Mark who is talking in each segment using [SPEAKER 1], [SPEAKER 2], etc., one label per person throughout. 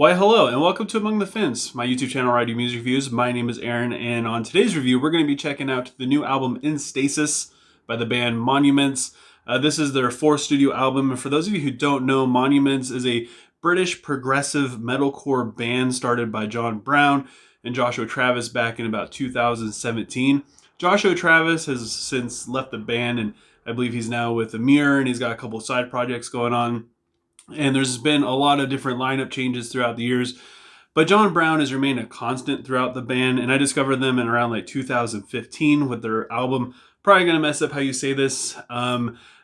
[SPEAKER 1] Why hello and welcome to Among the Fins, my YouTube channel where I do music reviews. My name is Aaron, and on today's review we're going to be checking out the new album In Stasis by the band Monuments. This is their fourth studio album, and for those of you who don't know, Monuments is a British progressive metalcore band started by John Brown and Joshua Travis back in about 2017. Joshua Travis has since left the band, and I believe he's now with Amir, and he's got a couple side projects going on. And there's been a lot of different lineup changes throughout the years. But John Brown has remained a constant throughout the band. And I discovered them in around like 2015 with their album, probably going to mess up how you say this,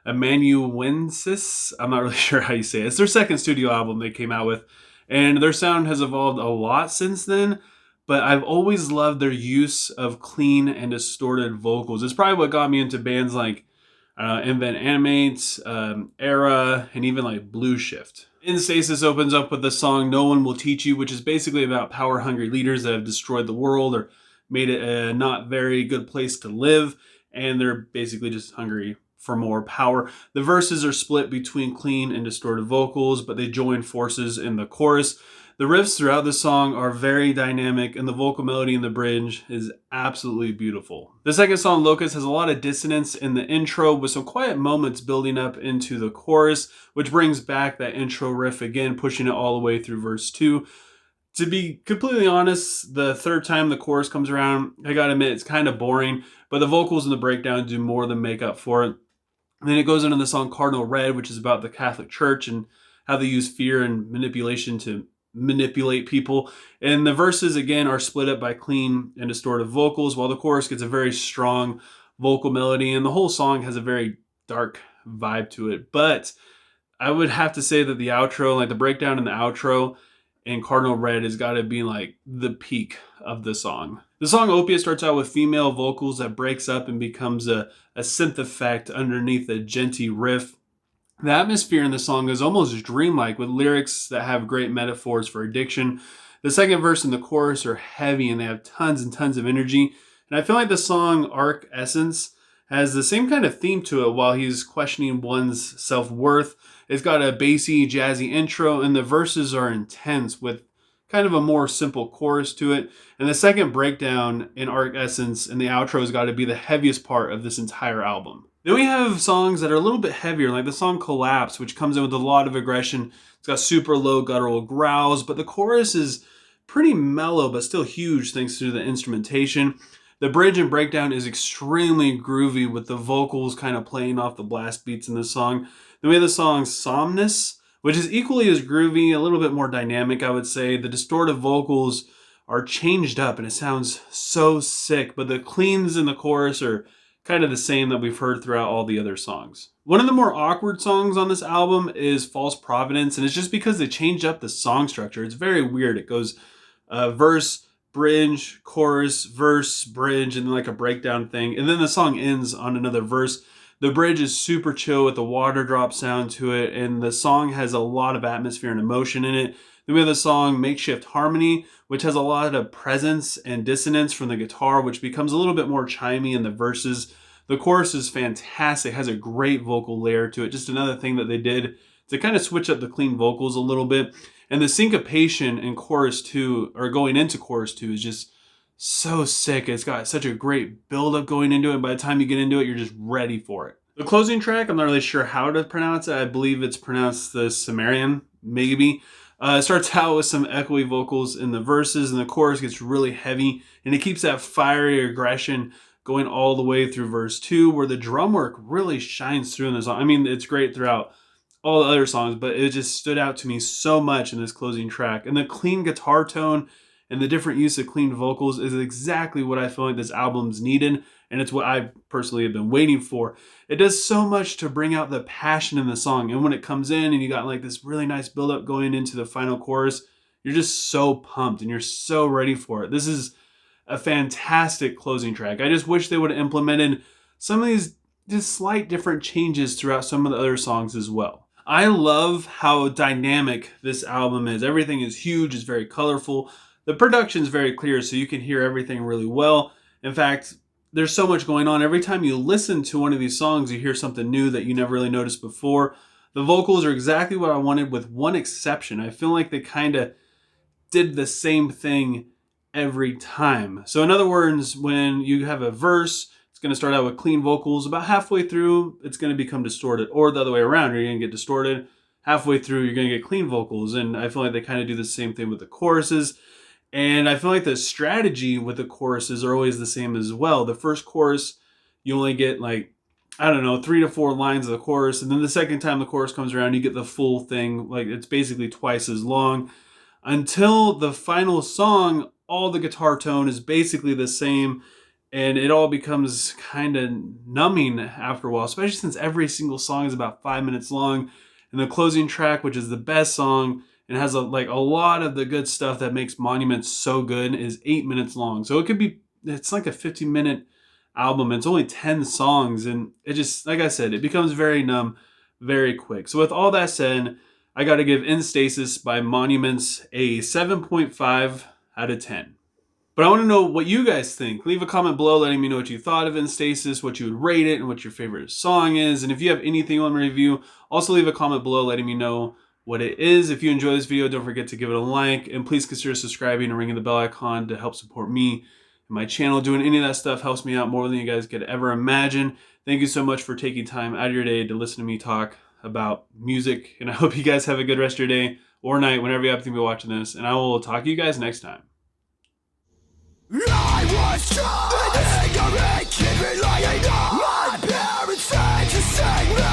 [SPEAKER 1] Amanuensis. I'm not really sure how you say it. It's their second studio album they came out with. And their sound has evolved a lot since then. But I've always loved their use of clean and distorted vocals. It's probably what got me into bands like Invent Animate, Era, and even like Blue Shift. In Stasis opens up with the song No One Will Teach You, which is basically about power-hungry leaders that have destroyed the world or made it a not very good place to live, and they're basically just hungry for more power. The verses are split between clean and distorted vocals, but they join forces in the chorus. The riffs throughout the song are very dynamic, and the vocal melody in the bridge is absolutely beautiful. The second song, Locust, has a lot of dissonance in the intro with some quiet moments building up into the chorus, which brings back that intro riff again, pushing it all the way through verse 2. To be completely honest, the third time the chorus comes around, I gotta admit, it's kind of boring, but the vocals and the breakdown do more than make up for it. And then it goes into the song Cardinal Red, which is about the Catholic Church and how they use fear and manipulation to manipulate people. And the verses again are split up by clean and distorted vocals, while the chorus gets a very strong vocal melody, and the whole song has a very dark vibe to it. But I would have to say that the outro, like the breakdown in the outro in Cardinal Red, has got to be like the peak of the song. The song Opiate starts out with female vocals that breaks up and becomes a synth effect underneath a genty riff. The atmosphere in the song is almost dreamlike, with lyrics that have great metaphors for addiction. The second verse and the chorus are heavy, and they have tons and tons of energy. And I feel like the song Arc Essence has the same kind of theme to it while he's questioning one's self-worth. It's got a bassy, jazzy intro, and the verses are intense with kind of a more simple chorus to it. And the second breakdown in Arc Essence and the outro has got to be the heaviest part of this entire album. Then we have songs that are a little bit heavier, like the song Collapse, which comes in with a lot of aggression. It's got super low guttural growls, but the chorus is pretty mellow, but still huge thanks to the instrumentation. The bridge and breakdown is extremely groovy, with the vocals kind of playing off the blast beats in the song. Then we have the song Somnus, which is equally as groovy, a little bit more dynamic, I would say. The distorted vocals are changed up, and it sounds so sick, but the cleans in the chorus are kind of the same that we've heard throughout all the other songs. One of the more awkward songs on this album is False Providence, and it's just because they changed up the song structure. It's very weird. It goes verse, bridge, chorus, verse, bridge, and then like a breakdown thing. And then the song ends on another verse. The bridge is super chill with a water drop sound to it, and the song has a lot of atmosphere and emotion in it. Then we have the song Makeshift Harmony, which has a lot of presence and dissonance from the guitar, which becomes a little bit more chimey in the verses. The chorus is fantastic, has a great vocal layer to it. Just another thing that they did to kind of switch up the clean vocals a little bit. And the syncopation in chorus 2, or going into chorus 2, is just so sick. It's got such a great build-up going into it. By the time you get into it, you're just ready for it. The closing track, I'm not really sure how to pronounce it. I believe it's pronounced the Cimmerian, maybe. It starts out with some echoey vocals in the verses, and the chorus gets really heavy, and it keeps that fiery aggression going all the way through verse 2, where the drum work really shines through in the song. I mean, it's great throughout all the other songs, but it just stood out to me so much in this closing track. And the clean guitar tone and the different use of clean vocals is exactly what I feel like this album's needed, and it's what I personally have been waiting for. It does so much to bring out the passion in the song, and when it comes in and you got like this really nice build-up going into the final chorus, you're just so pumped and you're so ready for it. This is a fantastic closing track. I just wish they would have implemented some of these just slight different changes throughout some of the other songs as well. I love how dynamic this album is. Everything is huge, it's very colorful. The production is very clear, so you can hear everything really well. In fact, there's so much going on. Every time you listen to one of these songs, you hear something new that you never really noticed before. The vocals are exactly what I wanted, with one exception. I feel like they kind of did the same thing every time. So in other words, when you have a verse, it's going to start out with clean vocals. About halfway through, it's going to become distorted. Or the other way around, you're going to get distorted. Halfway through, you're going to get clean vocals. And I feel like they kind of do the same thing with the choruses. And I feel like the strategy with the choruses are always the same as well. The first chorus, you only get like, I don't know, 3 to 4 lines of the chorus. And then the second time the chorus comes around, you get the full thing. Like, it's basically twice as long. Until the final song, all the guitar tone is basically the same. And it all becomes kind of numbing after a while, especially since every single song is about 5 minutes long. And the closing track, which is the best song, and has a lot of the good stuff that makes Monuments so good, is 8 minutes long. So it's like a 50-minute album. It's only 10 songs, and it just, like I said, it becomes very numb very quick. So with all that said, I got to give In Stasis by Monuments a 7.5 out of 10. But I want to know what you guys think. Leave a comment below letting me know what you thought of In Stasis, what you would rate it, and what your favorite song is. And if you have anything you want me to review, also leave a comment below letting me know what it is. If you enjoy this video, don't forget to give it a like. And please consider subscribing and ringing the bell icon to help support me and my channel. Doing any of that stuff helps me out more than you guys could ever imagine. Thank you so much for taking time out of your day to listen to me talk about music. And I hope you guys have a good rest of your day or night whenever you happen to be watching this. And I will talk to you guys next time.
[SPEAKER 2] I was trying, ignorant, kid relying on my parents' said to save me.